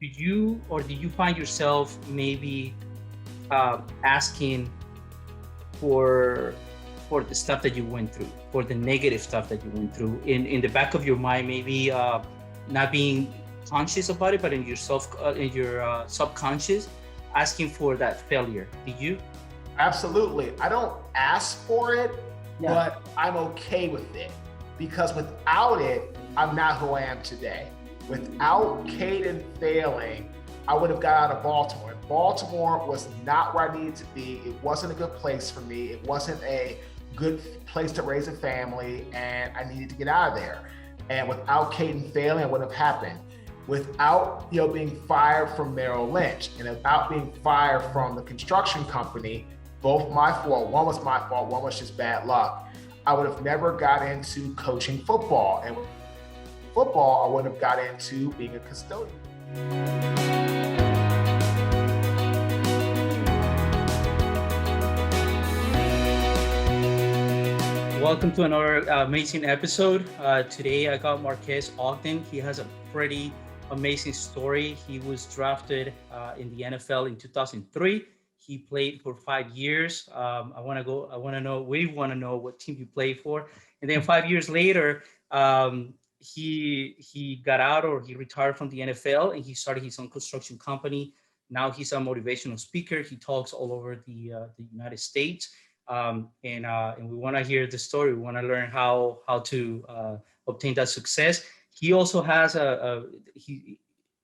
do you find yourself maybe asking for the stuff that you went through, for the negative stuff that you went through, in the back of your mind, maybe not being conscious about it, but in your subconscious, asking for that failure? Do you? Absolutely. I don't ask for it, Yeah. but I'm okay with it because without it, I'm not who I am today. Without Kayden failing, I would have got out of Baltimore. Baltimore was not where I needed to be. It wasn't a good place for me. It wasn't a good place to raise a family, and I needed to get out of there. And without Kayden failing, it wouldn't have happened. Without being fired from Merrill Lynch and without being fired from the construction company, both my fault. One was my fault, one was just bad luck. I would have never got into coaching football. And football, I wouldn't have got into being a custodian. Welcome to another amazing episode. Today I got Marques Ogden. He has a pretty amazing story. He was drafted in the NFL in 2003. He played for 5 years. We want to know what team he played for. And then 5 years later, he got out, or he retired from the NFL, and he started his own construction company. Now he's a motivational speaker. He talks all over the United States. And we want to hear the story. We want to learn how to obtain that success. He also has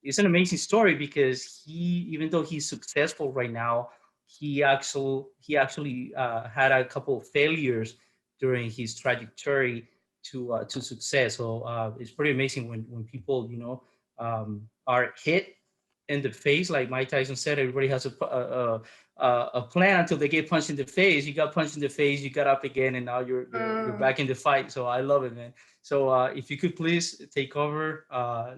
it's an amazing story because even though he's successful right now, he actually had a couple of failures during his trajectory to success. So it's pretty amazing when people are hit in the face, like Mike Tyson said. Everybody has a plan until they get punched in the face. You got punched in the face, you got up again, and now you're back in the fight. So I love it, man. So if you could please take over,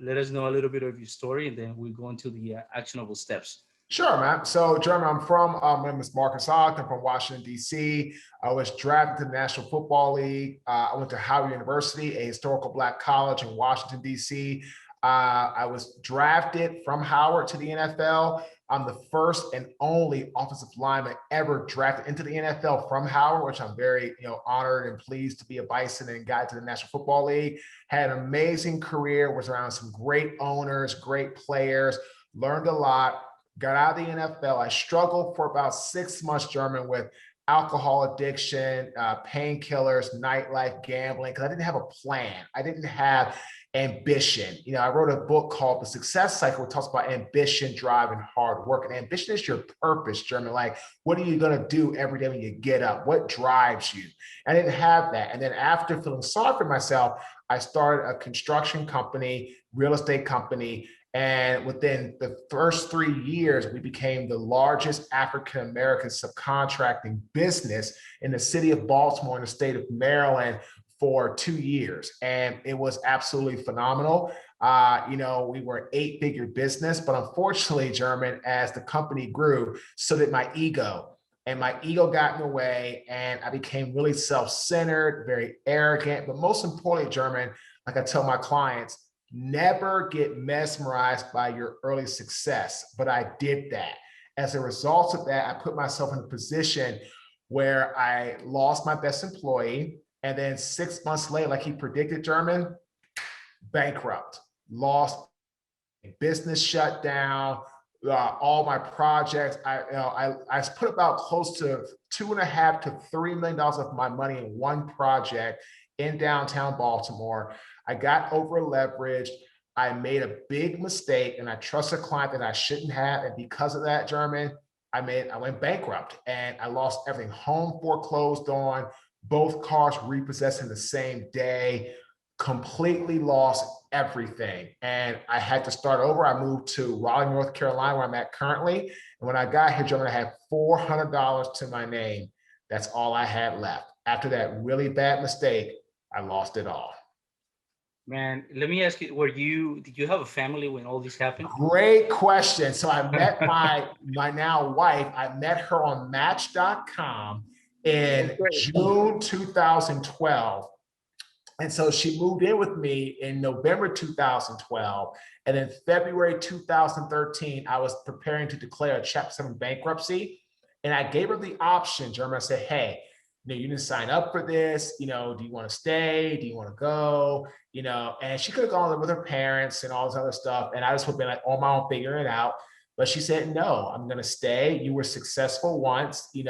let us know a little bit of your story, and then we'll go into the actionable steps. Sure, man. So, German, my name is Marques Ogden from Washington, D.C. I was drafted to the National Football League. I went to Howard University, a historical Black college in Washington, D.C. I was drafted from Howard to the NFL. I'm the first and only offensive lineman ever drafted into the NFL from Howard, which I'm very honored and pleased to be a Bison and got to the National Football League. Had an amazing career, was around some great owners, great players, learned a lot. Got out of the NFL. I struggled for about 6 months, German, with alcohol addiction, painkillers, nightlife, gambling, because I didn't have a plan. I didn't have ambition. I wrote a book called The Success Cycle, which talks about ambition, drive, and hard work. And ambition is your purpose, German. Like, what are you going to do every day when you get up? What drives you? I didn't have that. And then after feeling sorry for myself, I started a construction company, real estate company. And within the first 3 years, we became the largest African-American subcontracting business in the city of Baltimore in the state of Maryland for 2 years. And it was absolutely phenomenal. We were an 8-figure business, but unfortunately, German, as the company grew, so did my ego. And my ego got in the way, and I became really self-centered, very arrogant. But most importantly, German, like I tell my clients, never get mesmerized by your early success. But I did that. As a result of that, I put myself in a position where I lost my best employee. And then 6 months later, like he predicted, German, bankrupt, lost, business shut down, all my projects. I put about close to $2.5 to $3 million of my money in one project in downtown Baltimore. I got over leveraged. I made a big mistake, and I trusted a client that I shouldn't have. And because of that, German, I went bankrupt, and I lost everything. Home foreclosed on, both cars repossessed in the same day, completely lost everything. And I had to start over. I moved to Raleigh, North Carolina, where I'm at currently. And when I got here, German, I had $400 to my name. That's all I had left. After that really bad mistake, I lost it all. Man, let me ask you, did you have a family when all this happened? Great question. So I met my now wife. I met her on Match.com in June 2012. And so she moved in with me in November 2012. And in February 2013, I was preparing to declare a Chapter 7 bankruptcy. And I gave her the option, German. I said, hey, you didn't sign up for this. Do you want to stay? Do you want to go? And she could have gone with her parents and all this other stuff. And I just would have been like on my own, figuring it out. But she said, no, I'm going to stay. You were successful once, you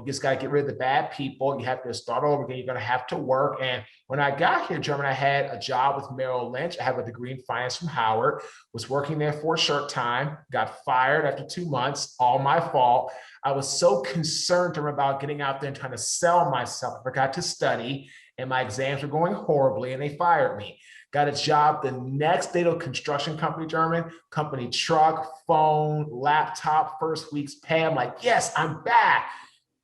just got to get rid of the bad people. You have to start over again. You're going to have to work. And when I got here, German, I had a job with Merrill Lynch. I have a degree in finance from Howard, was working there for a short time, got fired after 2 months, all my fault. I was so concerned about getting out there and trying to sell myself. I forgot to study and my exams were going horribly and they fired me. Got a job the next day to a construction company, German company, truck, phone, laptop, first week's pay. I'm like, yes, I'm back.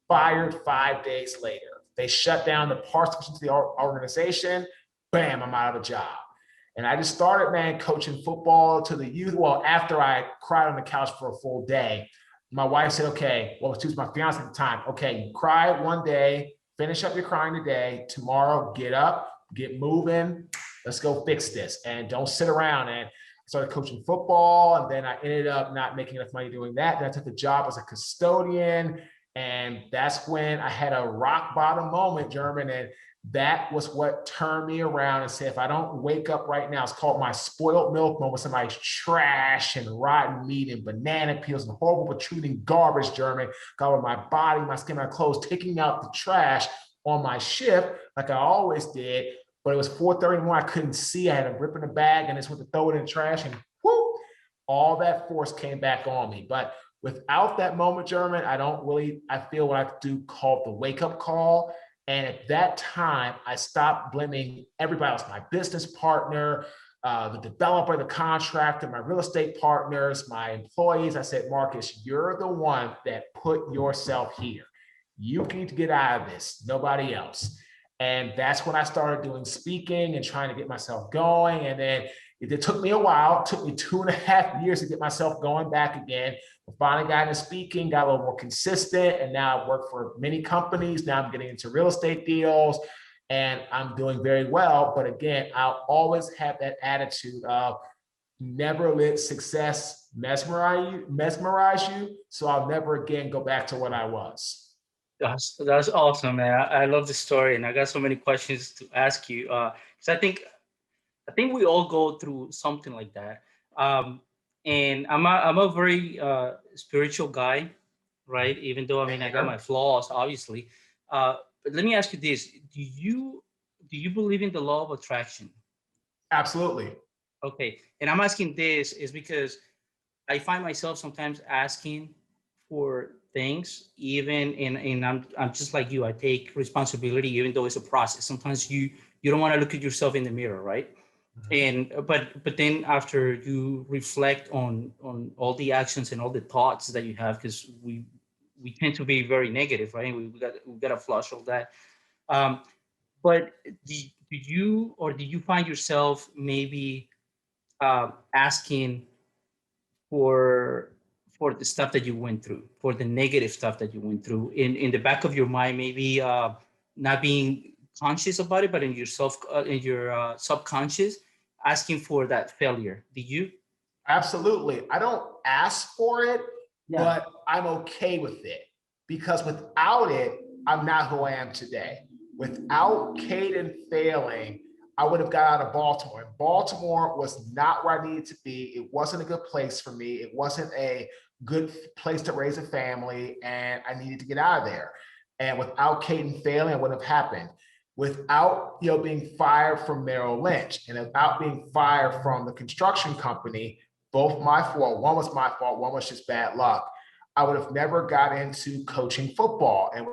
Fired 5 days later. They shut down the parts of the organization. Bam, I'm out of a job. And I just started, man, coaching football to the youth. Well, after I cried on the couch for a full day, my wife said, okay, well, she was my fiance at the time. Okay, you cry one day, finish up your crying today. Tomorrow, get up, get moving. Let's go fix this and don't sit around. And I started coaching football, and then I ended up not making enough money doing that. Then I took a job as a custodian, and that's when I had a rock bottom moment, German, and that was what turned me around and said, if I don't wake up right now, it's called my spoiled milk moment. Somebody's trash and rotten meat and banana peels and horrible protruding garbage, German, got on my body, my skin, my clothes, taking out the trash on my shift like I always did. But it was 4:30 in the morning. I couldn't see. I had a rip in the bag and just went to throw it in the trash, and whoop, all that force came back on me. But without that moment, German, I feel what I do called the wake-up call. And at that time, I stopped blaming everybody else, my business partner, the developer, the contractor, my real estate partners, my employees. I said, Marques, you're the one that put yourself here. You need to get out of this, nobody else. And that's when I started doing speaking and trying to get myself going. And then it took me a while. It took me 2.5 years to get myself going back again. I finally got into speaking, got a little more consistent. And now I work for many companies. Now I'm getting into real estate deals and I'm doing very well. But again, I'll always have that attitude of never let success mesmerize you. So I'll never again go back to what I was. That's awesome, man. I love the story, and I got so many questions to ask you. Because I think we all go through something like that. And I'm a very spiritual guy, right? Even though I got my flaws, obviously. But let me ask you this: do you believe in the law of attraction? Absolutely. Okay, and I'm asking this is because I find myself sometimes asking for things, even in I'm just like you. I take responsibility, even though it's a process. Sometimes you don't want to look at yourself in the mirror, right? And but then after you reflect on all the actions and all the thoughts that you have, because we tend to be very negative, right? We got to flush all that. Um, but do you find yourself maybe asking for the stuff that you went through, for the negative stuff that you went through, in the back of your mind, maybe not being conscious about it, but in your subconscious, asking for that failure? Do you? Absolutely. I don't ask for it, Yeah. but I'm okay with it because without it, I'm not who I am today. Without Kayden failing, I would have got out of Baltimore. And Baltimore was not where I needed to be. It wasn't a good place for me. It wasn't a good place to raise a family, and I needed to get out of there. And without Kayden failing, it wouldn't have happened. Without being fired from Merrill Lynch and without being fired from the construction company, both my fault. One was my fault. One was just bad luck. I would have never got into coaching football. And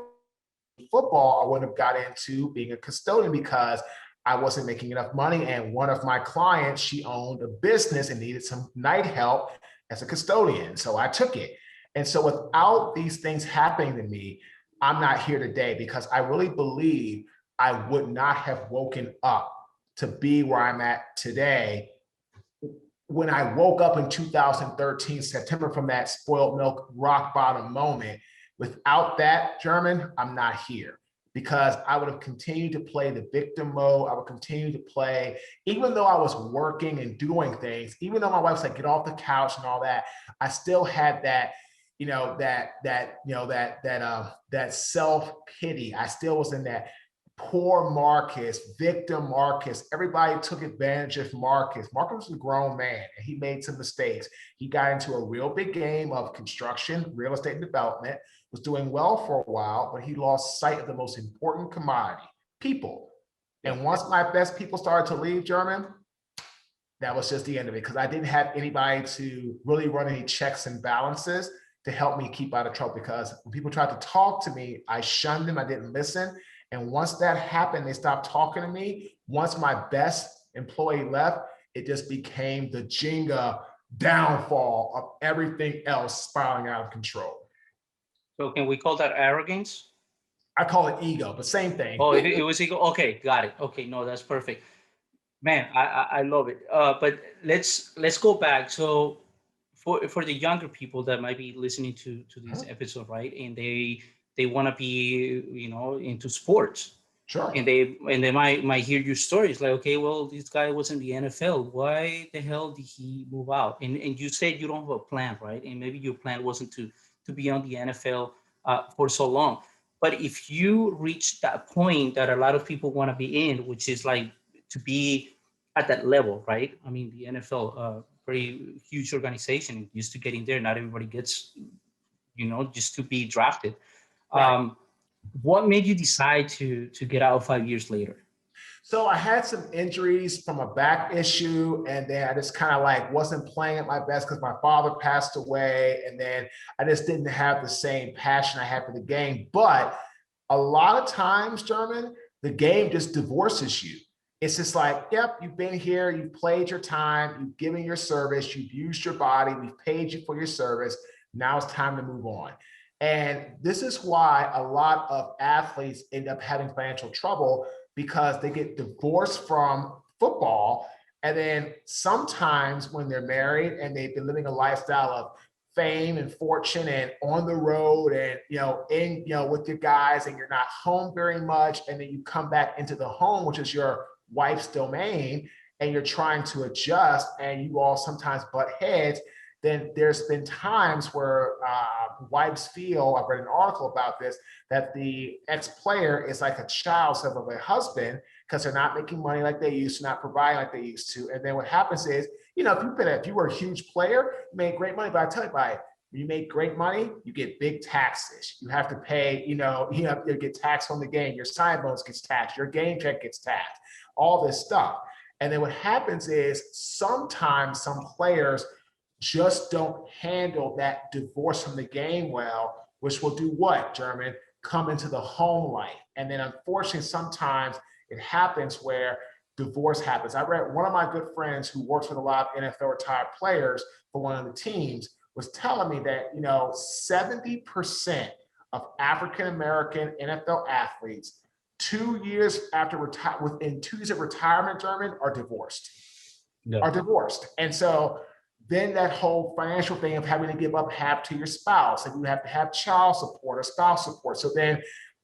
football, I wouldn't have got into being a custodian because I wasn't making enough money. And one of my clients, she owned a business and needed some night help as a custodian. So I took it. And so without these things happening to me, I'm not here today because I really believe I would not have woken up to be where I'm at today. When I woke up in 2013, September, from that spoiled milk rock bottom moment, without that, German, I'm not here. because I would have continued to play the victim mode. I would continue to play, even though I was working and doing things, even though my wife's like, get off the couch and all that, I still had that, that self-pity. I still was in that poor Marques, victim Marques. Everybody took advantage of Marques. Marques was a grown man and he made some mistakes. He got into a real big game of construction, real estate and development, was doing well for a while, but he lost sight of the most important commodity, people. And once my best people started to leave, German, that was just the end of it, because I didn't have anybody to really run any checks and balances to help me keep out of trouble. Because when people tried to talk to me, I shunned them, I didn't listen. And once that happened, they stopped talking to me. Once my best employee left, it just became the Jenga downfall of everything else spiraling out of control. So can we call that arrogance? I call it ego, but same thing. Oh, it was ego. Okay, got it. Okay, no, that's perfect. Man, I love it. But let's go back. So for the younger people that might be listening to this episode, right? And they want to be, into sports. Sure. And they might hear your stories like, okay, well, this guy was in the NFL. Why the hell did he move out? And you said you don't have a plan, right? And maybe your plan wasn't to be on the NFL for so long. But if you reach that point that a lot of people want to be in, which is like to be at that level, right? I mean, the NFL, very huge organization, used to getting there. Not everybody gets, just to be drafted. Right. What made you decide to get out 5 years later? So I had some injuries from a back issue, and then I just kind of like wasn't playing at my best because my father passed away, and then I just didn't have the same passion I had for the game. But a lot of times, German, the game just divorces you. It's just like, yep, you've been here, you've played your time, you've given your service, you've used your body, we've paid you for your service. Now it's time to move on. And this is why a lot of athletes end up having financial trouble, because they get divorced from football. And then sometimes when they're married and they've been living a lifestyle of fame and fortune and on the road and, with your guys, and you're not home very much. And then you come back into the home, which is your wife's domain, and you're trying to adjust, and you all sometimes butt heads. Then there's been times where wives feel, I've read an article about this, that the ex-player is like a child of a husband, because they're not making money like they used to, not providing like they used to. And then what happens is, if you were a huge player, you made great money. But I tell you, when you make great money, you get big taxes. You have to pay, you have to get taxed on the game. Your sign bonus gets taxed. Your game check gets taxed. All this stuff. And then what happens is sometimes some players just don't handle that divorce from the game well, which will do what, German? Come into the home life. And then unfortunately, sometimes it happens where divorce happens. I read one of my good friends who works with a lot of NFL retired players for one of the teams was telling me that, 70% of African-American NFL athletes, 2 years within 2 years of retirement, German, are divorced. And so then that whole financial thing of having to give up half to your spouse, and you have to have child support or spouse support. So then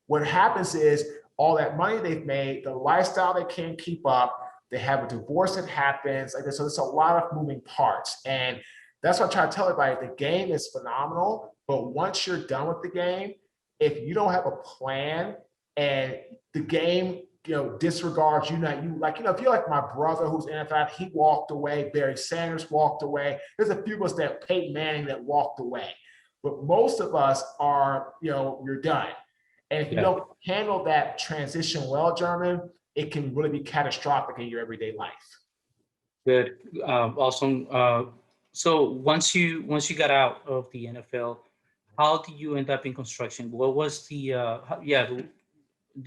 what happens is all that money they've made, the lifestyle they can't keep up, they have a divorce that happens. So there's a lot of moving parts. And that's what I try to tell everybody. The game is phenomenal, but once you're done with the game, if you don't have a plan and the game disregards you, if you're like my brother who's NFL, he walked away, Barry Sanders walked away. There's a few of us that Peyton Manning that walked away. But most of us are, you're done. And if you don't handle that transition well, German, it can really be catastrophic in your everyday life. Good. Awesome. So once you got out of the NFL, how did you end up in construction? What was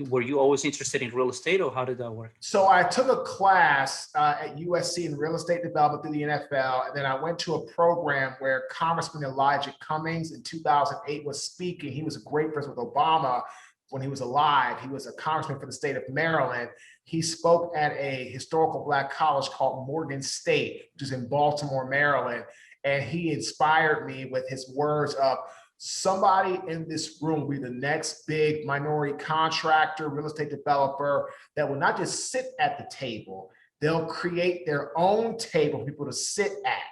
were you always interested in real estate, or how did that work? So I took a class at USC in real estate development through the NFL. And then I went to a program where Congressman Elijah Cummings in 2008 was speaking. He was a great friend with Obama when he was alive. He was a congressman for the state of Maryland. He spoke at a historical Black college called Morgan State, which is in Baltimore, Maryland. And he inspired me with his words of somebody in this room will be the next big minority contractor, real estate developer that will not just sit at the table, they'll create their own table for people to sit at.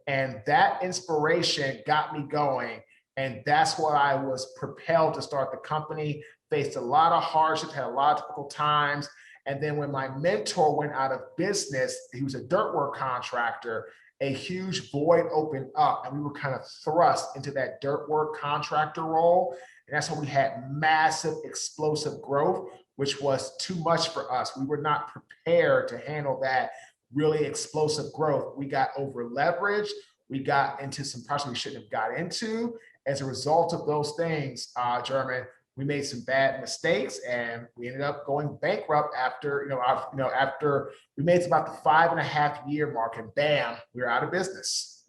And that inspiration got me going. And that's what I was propelled to start the company. Faced a lot of hardships, had a lot of difficult times. And then when my mentor went out of business, he was a dirt work contractor, a huge void opened up and we were kind of thrust into that dirt work contractor role. And that's when we had massive explosive growth, which was too much for us. We were not prepared to handle that really explosive growth. We got over leveraged. We got into some projects we shouldn't have got into. As a result of those things, German, we made some bad mistakes and we ended up going bankrupt after, after we made it about the 5.5-year mark and bam, we were out of business.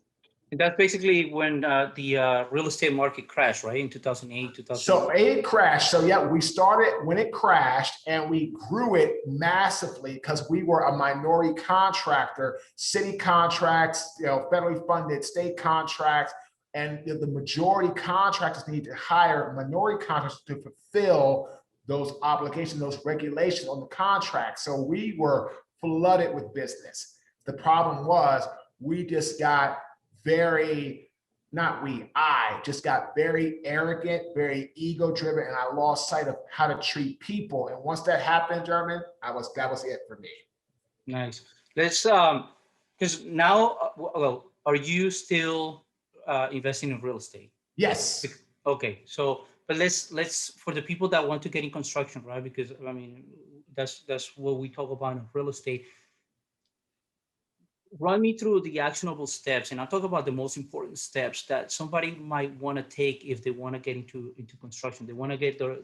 And that's basically when the real estate market crashed, right? In 2008, 2009. So it crashed. So yeah, we started when it crashed and we grew it massively because we were a minority contractor, city contracts, federally funded state contracts. And the majority contractors need to hire minority contractors to fulfill those obligations, those regulations on the contract. So we were flooded with business. The problem was we just got I just got very arrogant, very ego driven, and I lost sight of how to treat people. And once that happened, German, that was it for me. Nice. Let's, because now, well, are you still investing in real estate? Yes. Okay. So, but let's for the people that want to get in construction, right? Because I mean, that's what we talk about in real estate. Run me through the actionable steps, and I'll talk about the most important steps that somebody might want to take if they want to get into construction. They want to get their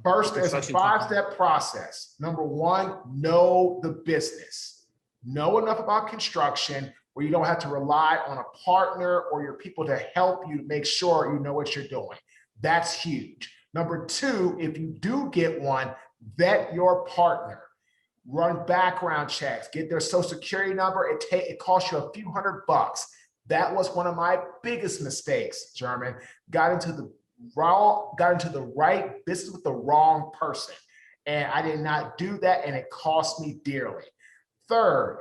first, it's a 5-step process. Number one, know the business. Know enough about construction where you don't have to rely on a partner or your people to help you make sure you know what you're doing. That's huge. Number two, if you do get one, vet your partner. Run background checks, get their social security number. It costs you a few $100. That was one of my biggest mistakes, German. Got into the right business with the wrong person. And I did not do that, and it cost me dearly. Third,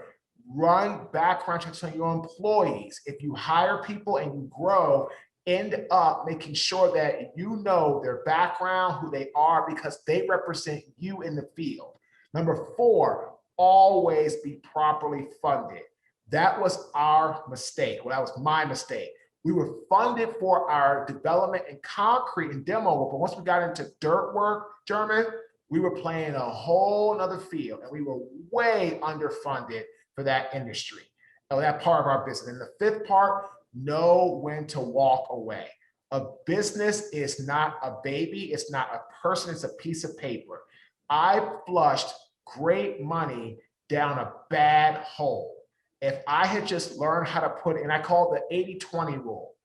run background checks on your employees. If you hire people and you grow, end up making sure that you know their background, who they are, because they represent you in the field. Number four, always be properly funded. That was our mistake. Well, that was my mistake. We were funded for our development in concrete and demo work, but once we got into dirt work, German, we were playing a whole nother field and we were way underfunded for that industry, or that part of our business. And the fifth part, know when to walk away. A business is not a baby. It's not a person. It's a piece of paper. I flushed great money down a bad hole. If I had just learned how to put, and I call it the 80-20 rule,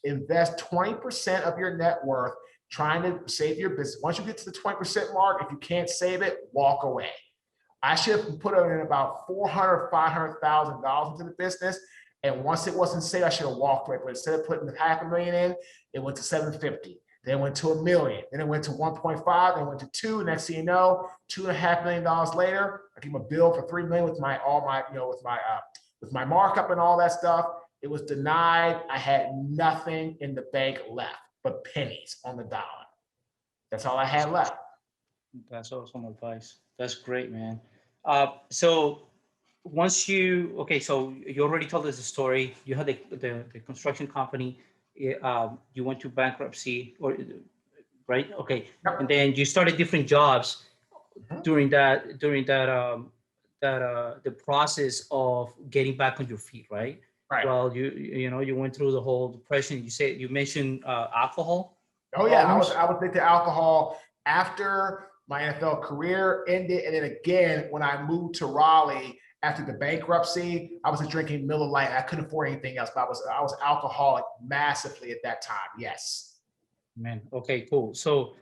invest 20% of your net worth trying to save your business. Once you get to the 20% mark, if you can't save it, walk away. I should have put in about $400,000, $500,000 into the business. And once it wasn't safe, I should have walked away. But instead of putting $500,000 in, it went to $750,000. Then it went to $1 million. Then it went to 1.5. Then it went to 2. Next thing you know, $2.5 million later, I gave him a bill for $3 million with my markup and all that stuff. It was denied. I had nothing in the bank left but pennies on the dollar. That's all I had left. That's awesome advice. That's great, man. So once you already told us the story. You had the construction company. You went to bankruptcy, right? Okay. Yep. And then you started different jobs during the process of getting back on your feet, right? Right. Well, you went through the whole depression. You mentioned alcohol. Oh yeah, I was addicted to alcohol after my NFL career ended, and then again when I moved to Raleigh after the bankruptcy. I was drinking Miller Lite. I couldn't afford anything else, but I was alcoholic massively at that time. Yes. Man. Okay. Cool. So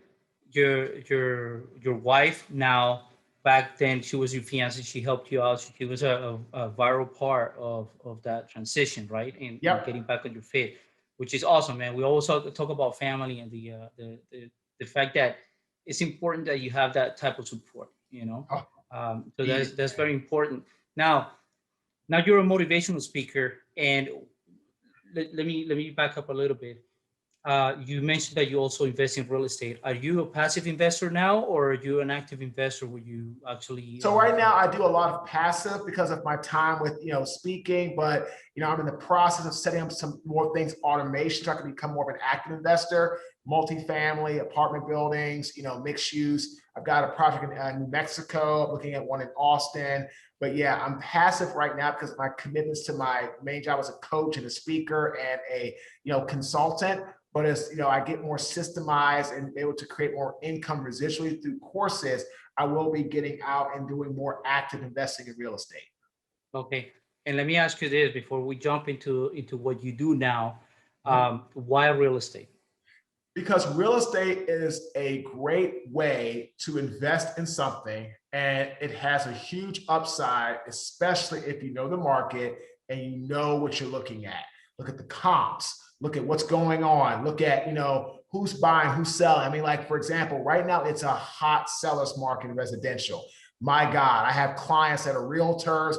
your wife now. Back then, she was your fiance. She helped you out. She was a vital part of that transition, right? And getting back on your feet. which is awesome, man. We always talk about family and the fact that it's important that you have that type of support, you know. Oh, So easy, that's man. very important. Now, now you're a motivational speaker, and let me back up a little bit. You mentioned that you also invest in real estate. Are you a passive investor now, or are you an active investor where you actually? So right now I do a lot of passive because of my time with, speaking, but, I'm in the process of setting up some more things, automation, so I can become more of an active investor, multifamily, apartment buildings, mixed use. I've got a project in New Mexico, looking at one in Austin. But yeah, I'm passive right now because of my commitments to my main job as a coach and a speaker and a, consultant. But as I get more systemized and able to create more income residually through courses, I will be getting out and doing more active investing in real estate. Okay, and let me ask you this before we jump into what you do now. Mhm. Why real estate? Because real estate is a great way to invest in something, and it has a huge upside, especially if you know the market and you know what you're looking at. Look at the comps, look at what's going on, look at, who's buying, who's selling. I mean, like, for example, right now it's a hot seller's market in residential. My God, I have clients that are realtors,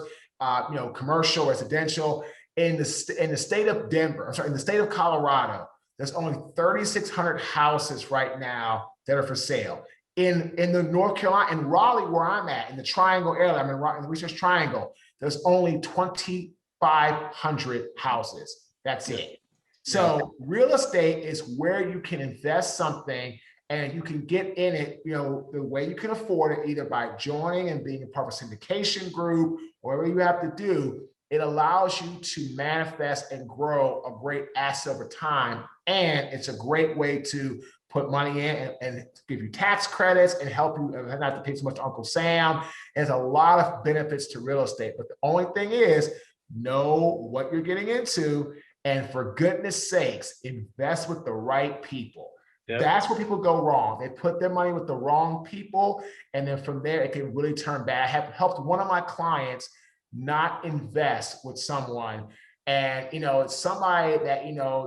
commercial, residential in the state of Denver. I'm sorry, in the state of Colorado. There's only 3,600 houses right now that are for sale. In the North Carolina, in Raleigh, where I'm at, in the Triangle area, I'm in the Research Triangle, there's only 2,500 houses. That's Yeah, it. yeah, So real estate is where you can invest something and you can get in it, the way you can afford it, either by joining and being a part of a syndication group, whatever you have to do. It allows you to manifest and grow a great asset over time. And it's a great way to put money in and give you tax credits and help you not to pay so much to Uncle Sam. There's a lot of benefits to real estate. But the only thing is, know what you're getting into. And for goodness sakes, invest with the right people. yep. That's where people go wrong. They put their money with the wrong people. And then from there, it can really turn bad. I have helped one of my clients not invest with someone. And, it's somebody that,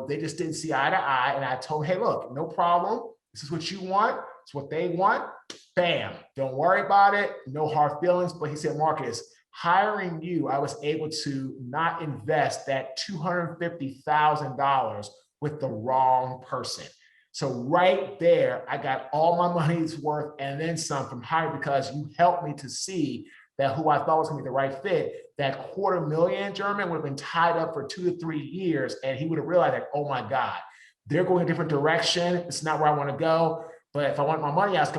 they just didn't see eye to eye. And I told him, hey, look, no problem. This is what you want. It's what they want. Bam. Don't worry about it. No hard feelings. But he said, Marques, hiring you, I was able to not invest that $250,000 with the wrong person. So right there, I got all my money's worth and then some from hiring because you helped me to see that who I thought was going to be the right fit, that $250,000 German would have been tied up for 2 to 3 years. And he would have realized that, oh my God, they're going a different direction. It's not where I want to go. But if I want my money out, it's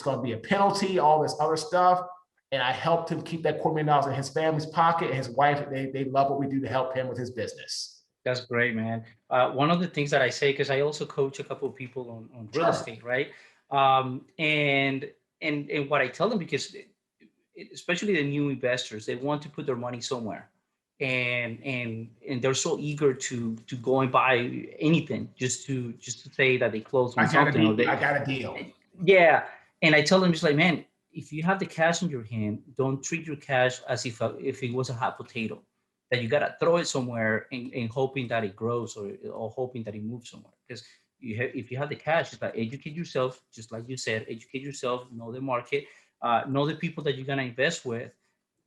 going to be a penalty, all this other stuff. And I helped him keep that $250,000 in his family's pocket. And his wife, they love what we do to help him with his business. That's great, man. One of the things that I say, because I also coach a couple of people on real Sure. estate, right? And what I tell them, because especially the new investors, they want to put their money somewhere, and they're so eager to go and buy anything just to say that they closed on something, or I they, got a deal. yeah. And I tell them, just like, man, if you have the cash in your hand, don't treat your cash as if it was a hot potato that you gotta throw it somewhere and hoping that it grows, or hoping that it moves somewhere. Because if you have the cash, it's like, educate yourself, just like you said, educate yourself, know the market, know the people that you're gonna invest with,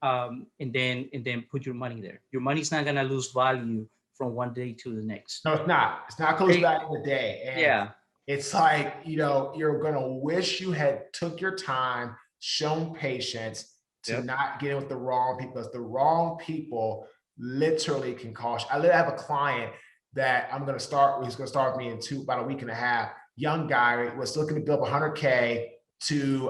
and then put your money there. Your money's not gonna lose value from one day to the next. No, it's not. It's not close Hey, back in the day. And yeah, it's like, you're going to wish you had took your time, shown patience to yep, not get in with the wrong people, because the wrong people literally can cost you. I literally have a client that he's going to start with me in about a week and a half. Young guy was looking to build 100K to,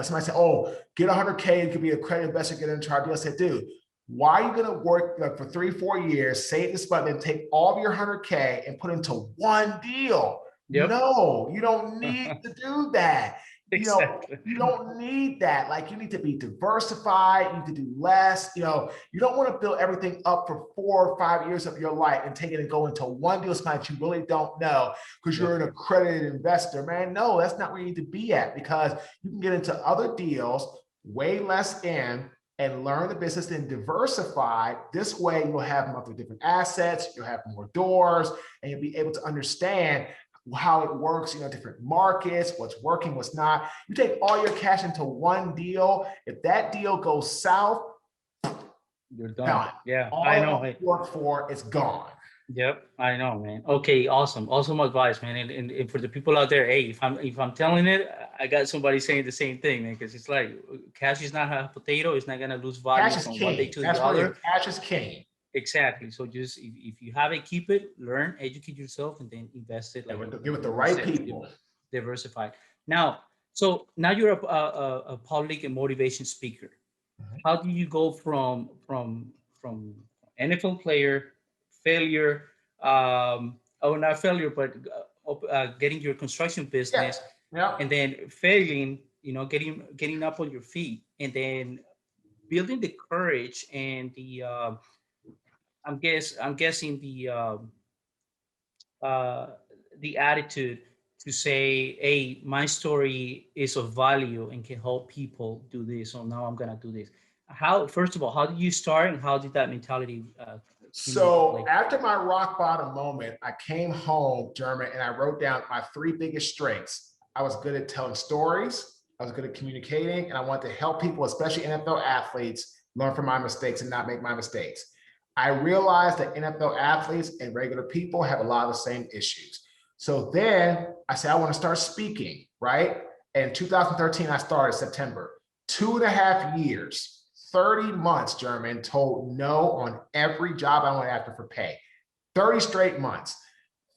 somebody said, oh, get 100K, you could be a credit investor, get into our deal. I said, dude, why are you going to work for 3-4 years, save this button, and take all of your 100K and put into one deal? yep, No, you don't need to do that. exactly. You don't need that. Like, you need to be diversified. You need to do less. You don't want to build everything up for 4 or 5 years of your life and take it and go into one deal that you really don't know because Yep. you're an accredited investor, man. No, that's not where you need to be at, because you can get into other deals way less in, and learn the business and diversify. This way you'll have monthly different assets, you'll have more doors, and you'll be able to understand how it works, different markets, what's working, what's not. You take all your cash into one deal. If that deal goes south, you're done. Yeah, all I know. you work for is gone. Yep, I know, man. Okay, awesome advice, man. And for the people out there, hey, if I'm telling it, I got somebody saying the same thing, man. Because it's like cash is not a potato; it's not gonna lose value Cash is from king. one day to That's the other. Cash is king. Exactly. So just if you have it, keep it, learn, educate yourself, and then invest it. Like give it the right people. Diversify. Now, so now you're a public and motivation speaker. Mm-hmm. How do you go from NFL player, failure, not failure, but getting your construction business, and then failing, getting up on your feet, and then building the courage and the I'm guessing the attitude to say, hey, my story is of value and can help people do this. So now I'm gonna do this. First of all, how did you start, and how did that mentality? So after my rock bottom moment, I came home, German, and I wrote down my 3 biggest strengths. I was good at telling stories, I was good at communicating, and I wanted to help people, especially NFL athletes, learn from my mistakes and not make my mistakes. I realized that NFL athletes and regular people have a lot of the same issues. So then I said, I want to start speaking, right? In 2013, I started September. 2.5 years, 30 months, German, told no on every job I went after for pay. 30 straight months.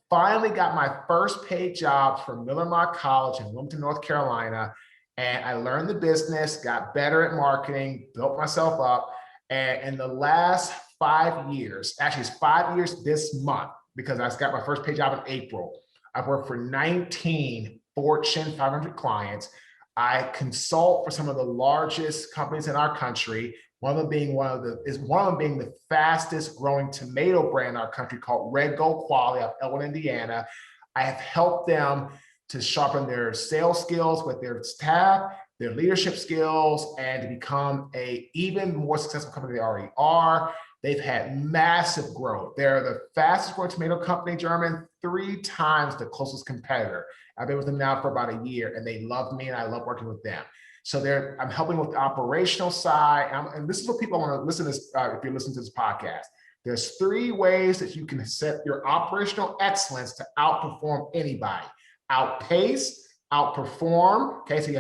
Finally got my first paid job from Miller Mock College in Wilmington, North Carolina. And I learned the business, got better at marketing, built myself up. And in the last 5 years, actually it's 5 years this month, because I got my first paid job in April. I've worked for 19 Fortune 500 clients. I consult for some of the largest companies in our country. One of them being the fastest growing tomato brand in our country called Red Gold Quality of Elwood, Indiana. I have helped them to sharpen their sales skills with their staff, their leadership skills, and to become an even more successful company than they already are. They've had massive growth. They're the fastest growing tomato company, German, 3 times the closest competitor. I've been with them now for about a year, and they love me, and I love working with them. So I'm helping with the operational side. And this is what people want to listen to this, if you're listening to this podcast. There's 3 ways that you can set your operational excellence to outperform anybody. Outpace, outperform. Okay, so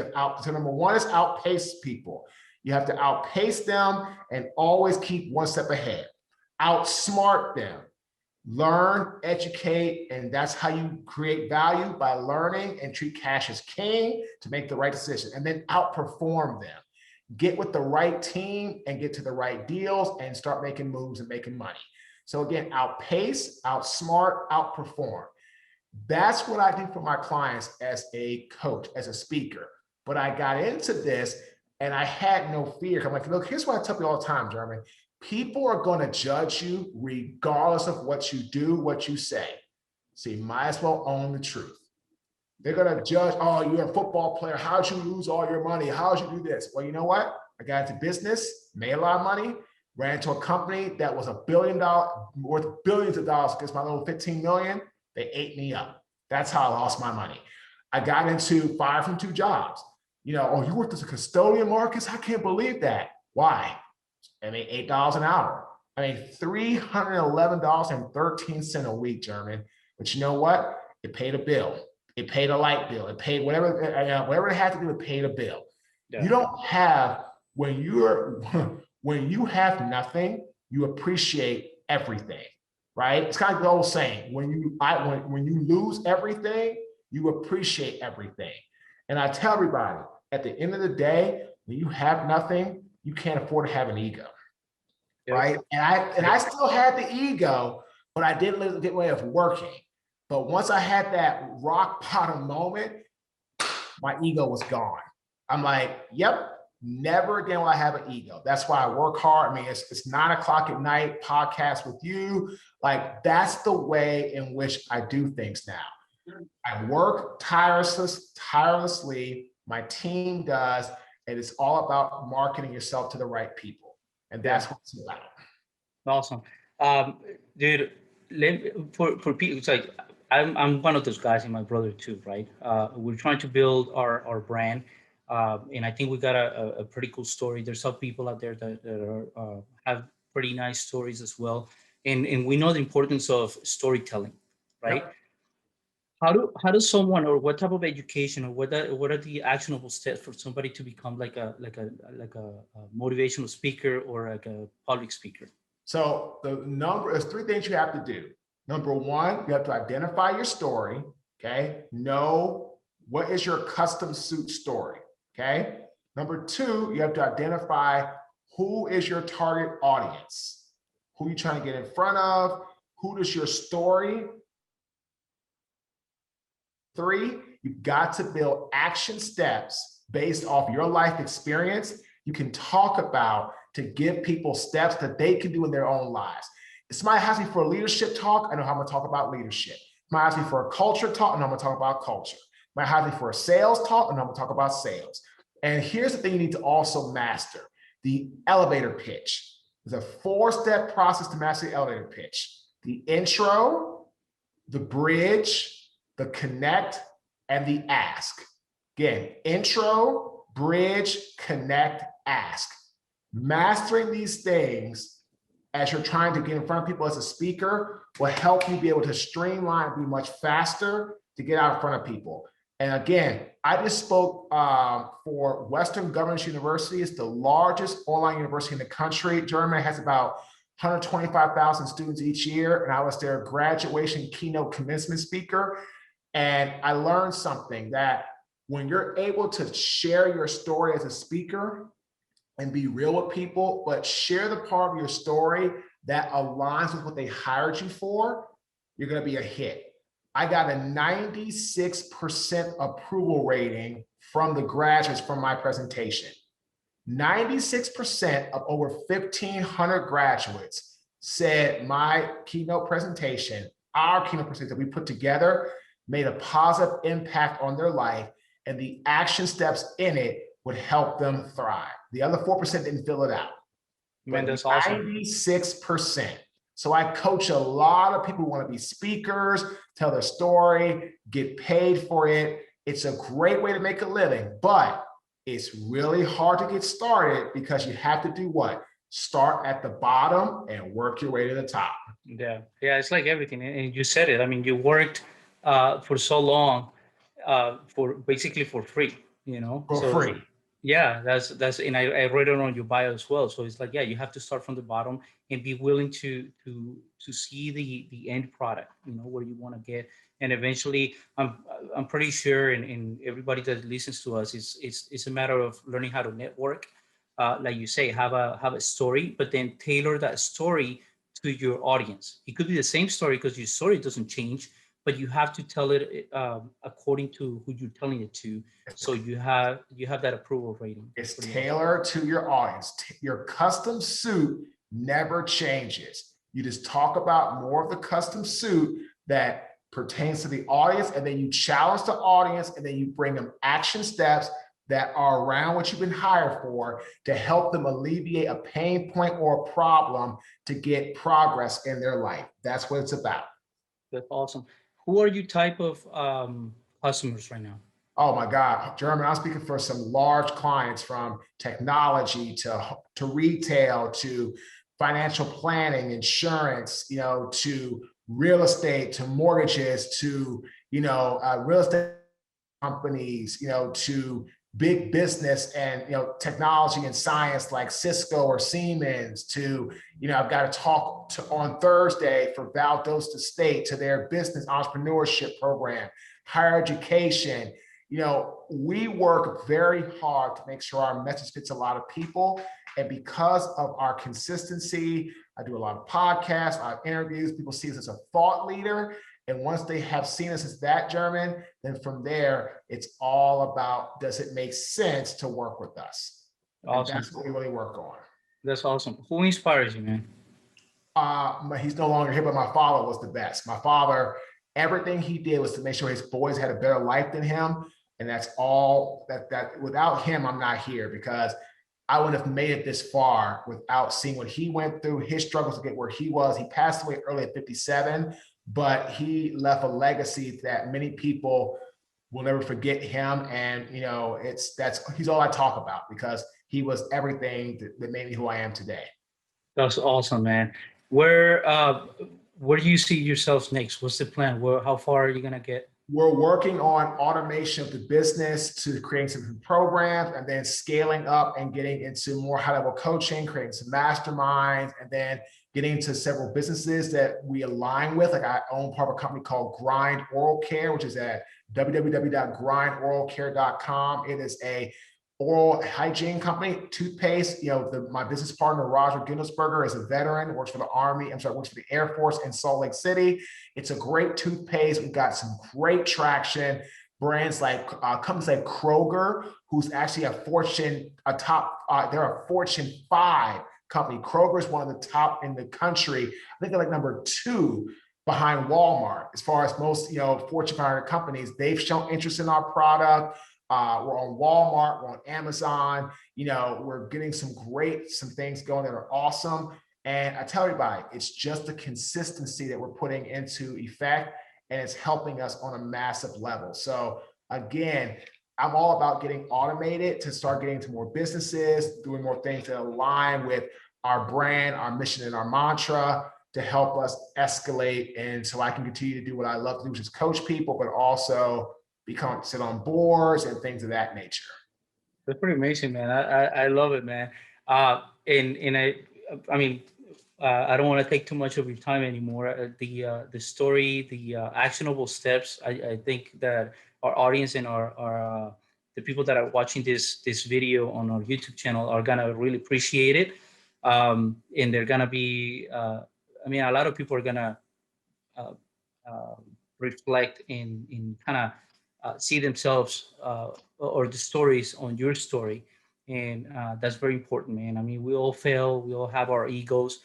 so number 1 is outpace people. You have to outpace them and always keep 1 step ahead. Outsmart them. Learn, educate, and that's how you create value, by learning and treat cash as king to make the right decision. And then outperform them. Get with the right team and get to the right deals and start making moves and making money. So again, outpace, outsmart, outperform. That's what I do for my clients as a coach, as a speaker. But I got into this and I had no fear. I'm like, look, here's what I tell you all the time, German. People are going to judge you regardless of what you do, what you say. So you might as well own the truth. They're going to judge, oh, you're a football player. How'd you lose all your money? How'd you do this? Well, you know what? I got into business, made a lot of money, ran into a company that was $1 billion, worth billions of dollars against my little 15 million. They ate me up. That's how I lost my money. I got into 5 from 2 jobs. Oh, you worked as a custodian, Marques? I can't believe that. Why? I made $8 an hour. I made $311.13 a week, German. But you know what? It paid a bill. It paid a light bill. It paid whatever it had to do. It paid a bill. Yeah. You don't have when you have nothing, you appreciate everything, right? It's kind of the old saying: when you lose everything, you appreciate everything. And I tell everybody, at the end of the day, when you have nothing, you can't afford to have an ego, right? And I still had the ego, but I didn't get way of working. But once I had that rock bottom moment, my ego was gone. I'm like, yep, never again will I have an ego. That's why I work hard. I mean, it's 9 o'clock at night, podcast with you. Like, that's the way in which I do things now. I work tirelessly. My team does. And it's all about marketing yourself to the right people. And that's what it's about. Awesome. Dude, for people, it's like I'm one of those guys and my brother too, right? We're trying to build our brand. And I think we got a pretty cool story. There's some people out there that are, have pretty nice stories as well. And we know the importance of storytelling, right? Yep. How does someone, or what type of education, or what are the actionable steps for somebody to become like a motivational speaker or like a public speaker? So there's three things you have to do. Number one, you have to identify your story. Okay. Know what is your custom suit story. Okay. Number two, you have to identify who is your target audience, who you're trying to get in front of, who does your story. Three, you've got to build action steps based off your life experience you can talk about to give people steps that they can do in their own lives. If somebody asks me for a leadership talk, I know how I'm going to talk about leadership. If somebody asks me for a culture talk, I know I'm going to talk about culture. If somebody asks me for a sales talk, I know I'm going to talk about sales. And here's the thing you need to also master: the elevator pitch. There's a 4-step process to master the elevator pitch: the intro, the bridge, the connect, and the ask. Again, intro, bridge, connect, ask. Mastering these things as you're trying to get in front of people as a speaker will help you be able to streamline and be much faster to get out in front of people. And again, I just spoke for Western Governors University. It's the largest online university in the country. Germany has about 125,000 students each year, and I was their graduation keynote commencement speaker. And I learned something, that when you're able to share your story as a speaker and be real with people, but share the part of your story that aligns with what they hired you for, you're going to be a hit. I got a 96% approval rating from the graduates from my presentation. 96% of over 1,500 graduates said my keynote presentation, our keynote presentation that we put together, made a positive impact on their life, and the action steps in it would help them thrive. The other 4% didn't fill it out. Man, that's awesome. 96%. So I coach a lot of people who want to be speakers, tell their story, get paid for it. It's a great way to make a living, but it's really hard to get started because you have to do what? Start at the bottom and work your way to the top. Yeah, it's like everything, and you said it. I mean, you worked for so long for basically for free, For free. Yeah, that's, and I read it on your bio as well. So it's like, yeah, you have to start from the bottom and be willing to see the end product, where you want to get, and eventually, I'm pretty sure, and everybody that listens to us, it's a matter of learning how to network, like you say, have a story, but then tailor that story to your audience. It could be the same story because your story doesn't change, but you have to tell it according to who you're telling it to. So you have that approval rating. It's tailored to your audience. Your custom suit never changes. You just talk about more of the custom suit that pertains to the audience, and then you challenge the audience, and then you bring them action steps that are around what you've been hired for to help them alleviate a pain point or a problem to get progress in their life. That's what it's about. That's awesome. Who are you type of customers right now? Oh my God, German, I'm speaking for some large clients, from technology to retail to financial planning, insurance, to real estate, to mortgages, to, real estate companies, to big business and, technology and science like Cisco or Siemens, to, I've got to talk on Thursday for Valdosta State to their business entrepreneurship program, higher education. We work very hard to make sure our message fits a lot of people. And because of our consistency, I do a lot of podcasts, a lot of interviews. People see us as a thought leader. And once they have seen us as that, German, then from there, it's all about, does it make sense to work with us? Awesome. And that's what we really work on. That's awesome. Who inspires you, man? He's no longer here, but my father was the best. My father, everything he did was to make sure his boys had a better life than him. And that's all that without him, I'm not here, because I wouldn't have made it this far without seeing what he went through, his struggles to get where he was. He passed away early at 57, but he left a legacy that many people will never forget him. And, you know, he's all I talk about, because he was everything that made me who I am today. That's awesome, man. Where do you see yourselves next? What's the plan? How far are you gonna get? We're working on automation of the business to create some programs, and then scaling up and getting into more high-level coaching, creating some masterminds, and then getting into several businesses that we align with. Like, I own part of a company called Grind Oral Care, which is at www.grindoralcare.com. It is a oral hygiene company, toothpaste. You know, my business partner, Roger Ginsberger, is a veteran, works for the works for the Air Force in Salt Lake City. It's a great toothpaste. We've got some great traction. Brands like companies like Kroger, who's actually they're a Fortune 5 company. Kroger is one of the top in the country. I think they're like number 2 behind Walmart as far as most, Fortune 500 companies. They've shown interest in our product. We're on Walmart, we're on Amazon. We're getting some things going that are awesome. And I tell everybody, it's just the consistency that we're putting into effect, and it's helping us on a massive level. So again, I'm all about getting automated to start getting to more businesses, doing more things that align with our brand, our mission, and our mantra to help us escalate. And so I can continue to do what I love to do, which is coach people, but also sit on boards and things of that nature. That's pretty amazing, man. I love it, man. I don't want to take too much of your time anymore. The story, the actionable steps. I think that our audience and our the people that are watching this video on our YouTube channel are gonna really appreciate it, and they're gonna be. A lot of people are gonna reflect in kind of see themselves or the stories on your story. And that's very important, man. We all fail. We all have our egos.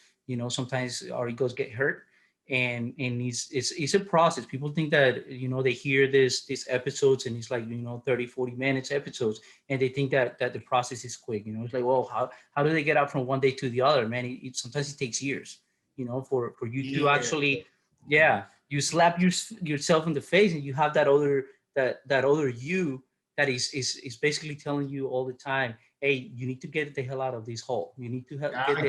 Sometimes our egos get hurt, and it's a process. People think that, they hear these episodes and it's like, 30, 40 minutes episodes, and they think that the process is quick. It's like, well, how do they get out from one day to the other, man? Sometimes it takes years, for you to actually, you slap yourself in the face, and you have that other you that is basically telling you all the time, hey, you need to get the hell out of this hole. You need to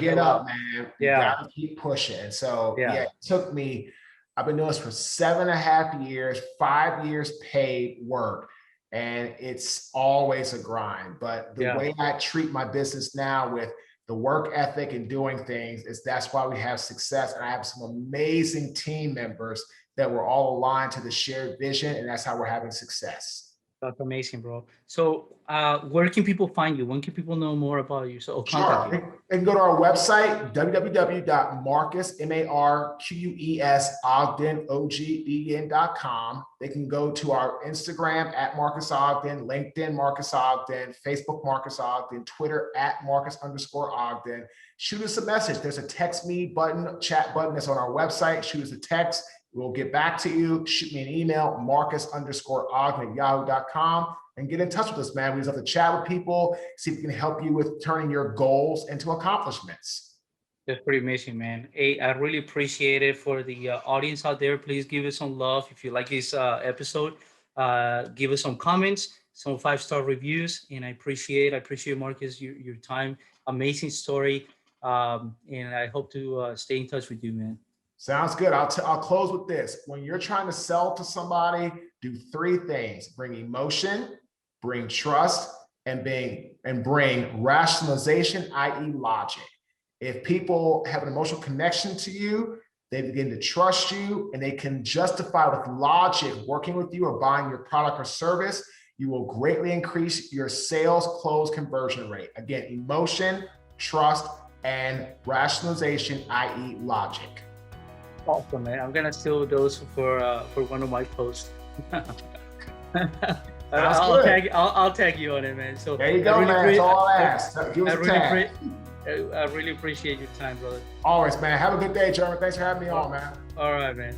get up, man. You gotta keep pushing. So it took me, I've been doing this for 7.5 years, 5 years paid work, and it's always a grind. But the way I treat my business now with the work ethic and doing things that's why we have success. And I have some amazing team members that we're all aligned to the shared vision, and that's how we're having success. That's amazing, bro. So where can people find you? When can people know more about you? So sure. They can go to our website, www.marques, Ogden, OGDEN.com. They can go to our Instagram at Marques Ogden, LinkedIn Marques Ogden, Facebook Marques Ogden, Twitter at Marques_Ogden. Shoot us a message. There's a text me button, chat button that's on our website. Shoot us a text. We'll get back to you. Shoot me an email, Marques_Ogden@yahoo.com, and get in touch with us, man. We just have to chat with people, see if we can help you with turning your goals into accomplishments. That's pretty amazing, man. Hey, I really appreciate it. For the audience out there, please give us some love. If you like this episode, give us some comments, some 5-star reviews, and I appreciate Marques, your time. Amazing story, and I hope to stay in touch with you, man. Sounds good. I'll close with this. When you're trying to sell to somebody, do 3 things: bring emotion, bring trust, and bring rationalization, i.e. logic. If people have an emotional connection to you, they begin to trust you, and they can justify with logic working with you or buying your product or service, you will greatly increase your sales close conversion rate. Again, emotion, trust, and rationalization, i.e. logic. Awesome, man. I'm gonna steal those for one of my posts. I'll tag you on it, man. So there you go, man. That's all I ask. Give us a tag. I really appreciate your time, brother. Always, man. Have a good day, German. Thanks for having me on, man. All right, man.